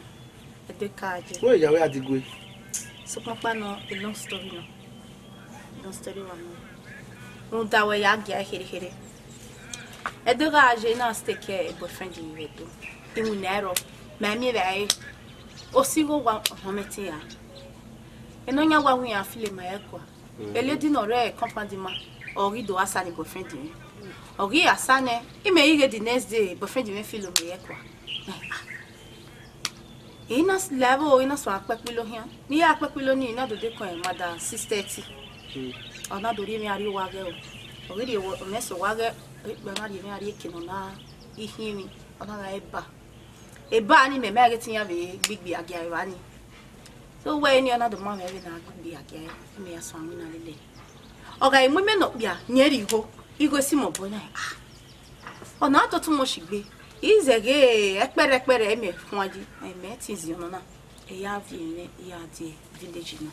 Eduka aje. Wo ya we adigwe. So papa no a long story no. Long story one. No da we ya gya here. Eduka aje na stake a boyfriend in Edo. Imu nero. Mami be osigo wa hometi ya. Eno nya wa hu ya file ma ekwa. Eledi no re company ma. Ori do asani boyfriend mi. Ori asane ime ige the next day boyfriend mi file ma ekwa. Ina level ina so apepilo hian. Ni apepilo ni ina do de kon e mada 6:30. Ona do ri mi ari wa ge o. Ori de wo meso wa ge be ma ri mi ari kino na ihimi. Ona ga eba. Eba ni me mege tinya be gbigbi agia wa ni. So we ni ona do ma me be na gbigbi agia me ya so anwi na lele. Oga imu me no bia nyeri ho. Igo si mo bo na. Ona to tun mo shigbe. Izege ekpere eme fun aji. Eme tinzi ono na. E ya vi ni ya di village no.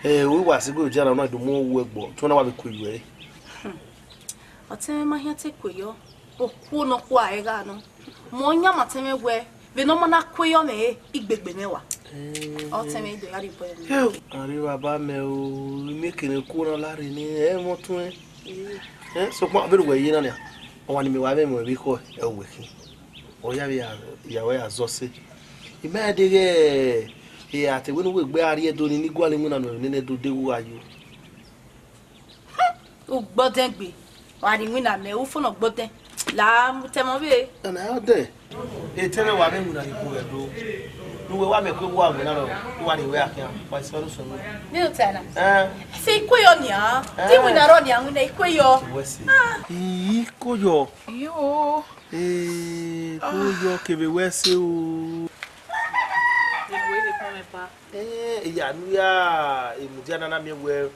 We wa sigo jara na do mo wo egbo. To na wa be ko iwe. Oteme ma hia te koyo. Oku no kwa e ga no. Mo nya mateme we. Be no mana koyo me igbegbe mewa. Oteme do ya ri boy. Ari baba me o mi kene ku na lare ni mo tun so kwa be we yi na ne. O wa ni me wa be mo bi ko e we ki. O ya bi ya we azose. Ime adege ate we no we gbe ari edo ni gwale mu na no ne do dewu ayo. O gboden gbe. Wa ni mi na me o fo no gboden. La te mo be. Na ode. E tele wa be mu na iku edo. Nuwe wa me ko wa mu na ro. Wa ni we akia. Wa so no so no. Ni o tena. Se ikoyo ni a. Ti mu na ro ni angu na ikoyo. Wesi. Ikoyo. Yo. Koyo kebe wese o. Ya nu ya emudia na me we.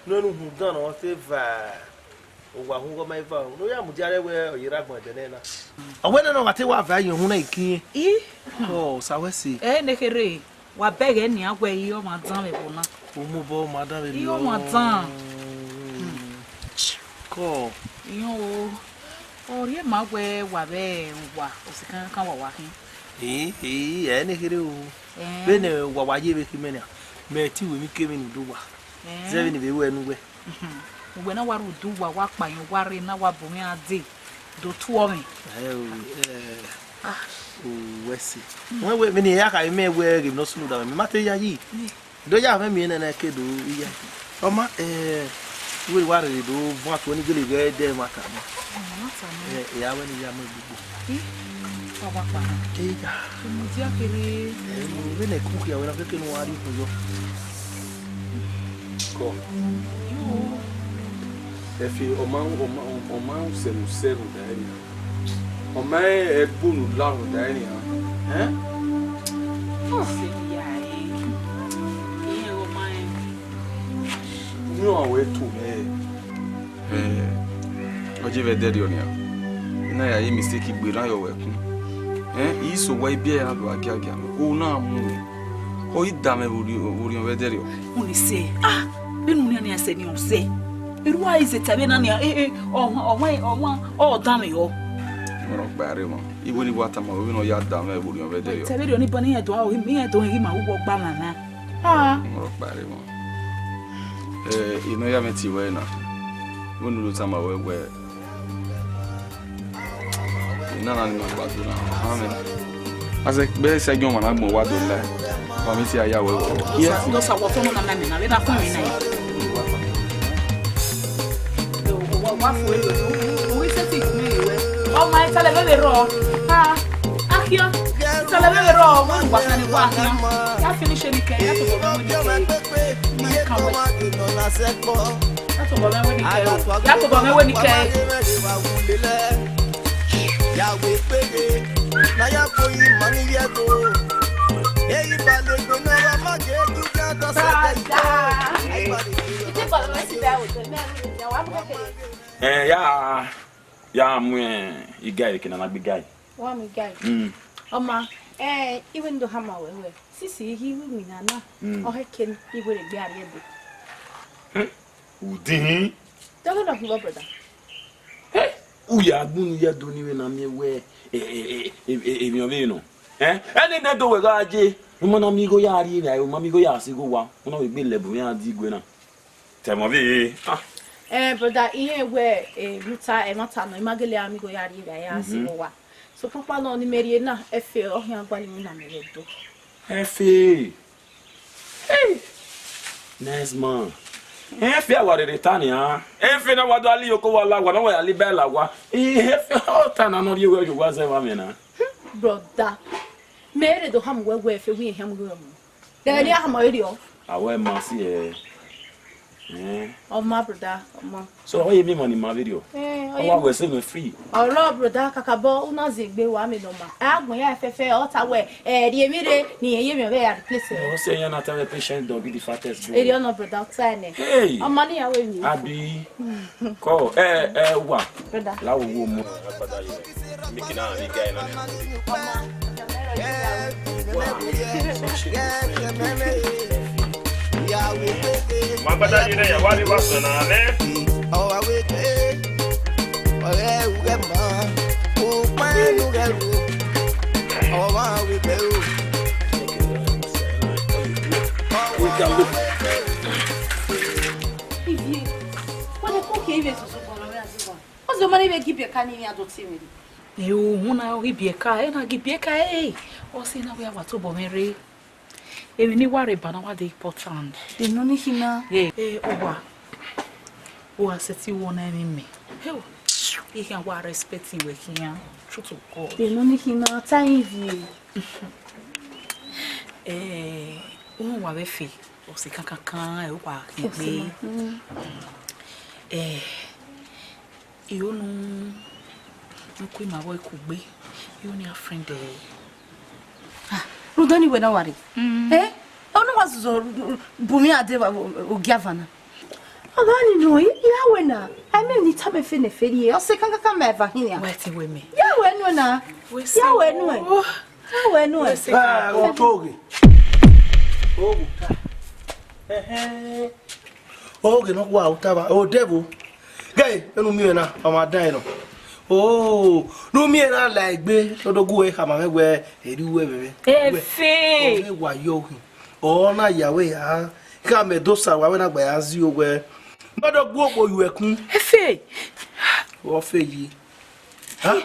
No nu hu dan o te va. Owa hu go mai va. No ya mudia re we oyira gbon de na. Owe na wa te wa va yin hu na ikin. Oh, sa wesi. Nekere wa bege ni agwe yi o ma dan le bona. O mu bo ma dan le Yi o ma dan. Ko. Yo. Ori ma gwe wa be wa o si kan wa hin. Nekere o. Be ne wa ye be kimenya. Me ti we mi kemi ni do wa. Zevi ni be we nu we. We na wa ru do wa pa yin wa re na wa bo mi ade. Do tu o mi. Wesi. We me ni ya ka me we IGBINOSUN da me mate ya yi. Do ya me mi na ke do iya. O ma we wa re do bo to ni gele ge de mata mo. Ya we ni ya me gbogbo. Wa pa. Ya. Mo ti akere. We na ku ya we na ke no wa ri ko yo. Ko. efi oman seru daeni oman ebunu laru daeni ha se ya e o mai ni o we tu me oje ve dedi oni ya na ya mistake gbera yo we kun yi so wa ibi ya lo agiagia o na mu o idame ori on ve dedi o oni se benu ni ase ni o se Irua is it tabe na ni o dame yo. Moro gbare mo. Ibo ni wata ma we no ya dame e buri on ve de yo. Tabe ri oni bani edo o mi edo hi ma wo gba na na. Moro gbare mo. Ino ya meti we na. Wonu lu tama we. Ina na ni ma gba do na. Amen. Ase be se gyon ma na gbo wa do la. Wa mi ti aya we. Yes. No sa wo fo no na me na. We da fun mi na. Oh my, tell a raw. Akio, tell a raw. One was any walk. I finish any care. That's what when you yeah, you guy can not be guy. One guy. Oma, even though Hammer will see, he will mean Anna, or he can, he will be a little. Who did Don't know who brother. Hey, we are doing ya don't even know me where if you know. And then that do a gaji, woman amigo yari, mamigo yasi go one, one of the bill level, and digwena. Tell me, Brother, here where a Luta and Matano, Magale amigo yari, I see what. So Papa no ni Mariana, a fair or young one in America. Effie. Hey, nice man. Effie, what a Tania. Effie, no, what Ali Yokola, what I libella, what he Tana, no, you were you was a woman. Brother, Mary do ham well where we him room. There I am already off. I wear Marcy. Oh, my brother, so why you mean money in my video? I was saying free. Oh, Lord, brother, Kakabo, Nazi, be Wami no ma. I'm going to fair Ottawa, the immediate near you, very place. I say you're not a patient dog, the fattest. You're not brother, hey, oh, money away. Abby, call, one, brother, Law woman, making out a guy. My brother, you know what it was on there. Oh, I wait. Oh, yeah, we get man. Oh, man, you get room. Oh, I will be. We can look. If you what the cook is what's the money they keep your canning out of Timmy? You wanna give you a car and I give you a car, eh? Or say now we have a tubo, Mary. Even you worry about what they put on. They know him now. Oh, I said you want any me. Hell, you can what respecting with him. True to God. They know him now. Time view. What we feel. Or say can walk me. You know, I'm my boy could be. You need a friend there. Rudoni we na worry. Ono wazo bumi ade o governor. Ogani no ya we na. I mean ni tabe fe ne fe ye. O se kan kan me eva hin ya. Wait we me. Ya we no na. Ya we no. Ya we no. O toge. O buta. O ge no wa utaba. O devil. Guy, enu mi na o dan no. Oh, no me na like be so do go e ka ma me we eriwe bebe. Efe. O me wa yo. O na yawe ya. Ka me do sa wa na gba ya zi o we. Ma do go opo yu ekun. Efe. O fe yi. Ha?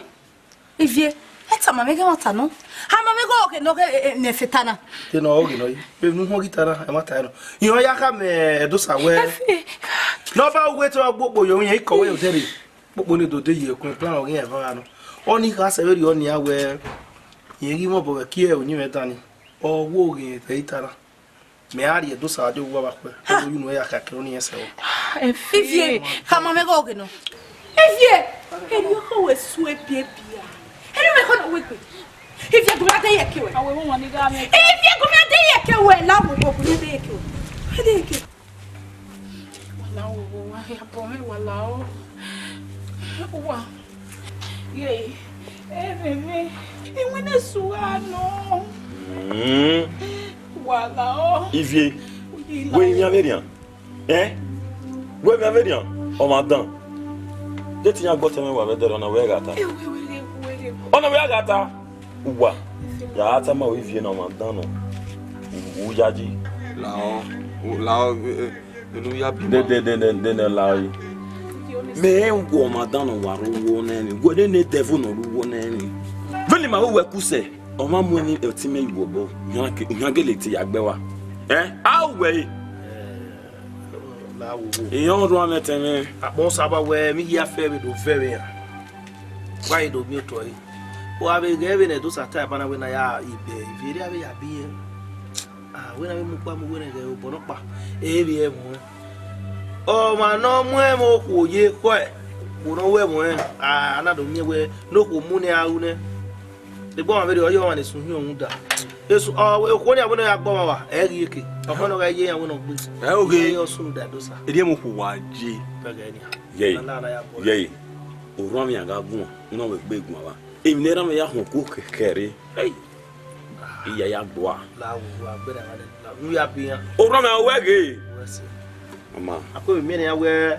Evie, eta ma me ga mata no. Ha ma me go ke no ke ne fetana. Te no ogi no yi. Be nu ho gitara e mata no. Yo ya ka me do sa we. Efe. No ba we to gbogbo yo yen iko we o dere. Gbogbo ni do de yi ekun plan o yen fa no. Oni ka se we oni awe yen ri mo bo ki e oni meta ni. O wo rin te itara. me ari do sa de wo ba kwa you know ya ka kro ni ese wo Ifie, kama me go no. Ifie, e yo ko we sue pie pia. E no me ko no we pe. Ifie go ade ye kewe. Awe mo woni ga me. Ifie go ade ye kewe la wo ko ni de ye kewe. Ade ye kewe. Wala wo wa ya po me wala o. Wa. Ye. Bebe. E wona suwa no. Wala o. Ivie. Oui, il avait rien. Hein? Oui, il avait rien. On m'entend. Je tiens à goûter mes wabé de l'on a oué gata. On a oué gata. Ouwa. Ya ata ma oui vient on m'entend non. Ou ya dit. Là, nous y a De là. Mais on m'entend on va rouler. Gode ne devu no rouler. Veni ma oué kousé. On m'a mouni ultime ibobo. Nyange leti agbewa. Hein? Ah ouais. la wo E yon ro ameteme. Abon saba we mi ya fe do very ya. Why do me to yi. Wa be ge be ne do sa ta pa na we na ya ibe. Iveri abe ya bi. Ah we na me mu pa mu we na ge obo no pa. E bi e mu. O ma no mu e mo ku ye ko e. Ku no we mu e. Ah anado mi we no ku mu ne awu ne. The boy very oyo wan esun hi ohun da. Yesu we ko ni abono ya gbo wa e ri eke. Omo no ga ye yan we no gbe. Eh oge yo sun da do sa. E die mo ku waje. Yey. Oruomwan ya gun. No we gbe gun wa. E mi nera me ya hon ko kekere. Hey. Iya ya gbo a. La wo agbere wa la. Nu ya bi yan. Oruomwan wege. Mama. Apo mi ne ya we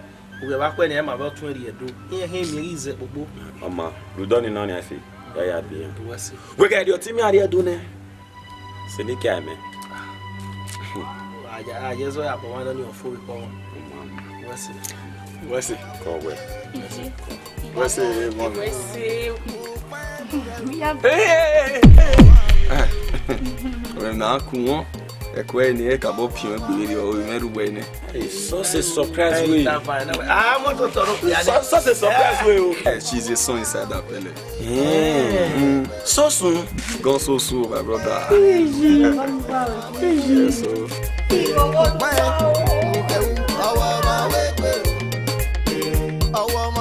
ba kwa ne ma ba tun ri edo. Yin he mi ri ze gbogbo. Mama, lu doni na ni afi. Ya bi yan. Wasi. We ga di otimi ari edo ne. Se ni kai me. Ah, yes, I have one on your full call. What's it? Go away. What's it? Hey! Well, now, come e kwa ni e ka bo pion gbere o meru gbe ni. So c'est surprise way. Ah, mo to toro. So c'est surprise way o. She's a son inside that belly. So soon. Go so soon, my brother. So. Our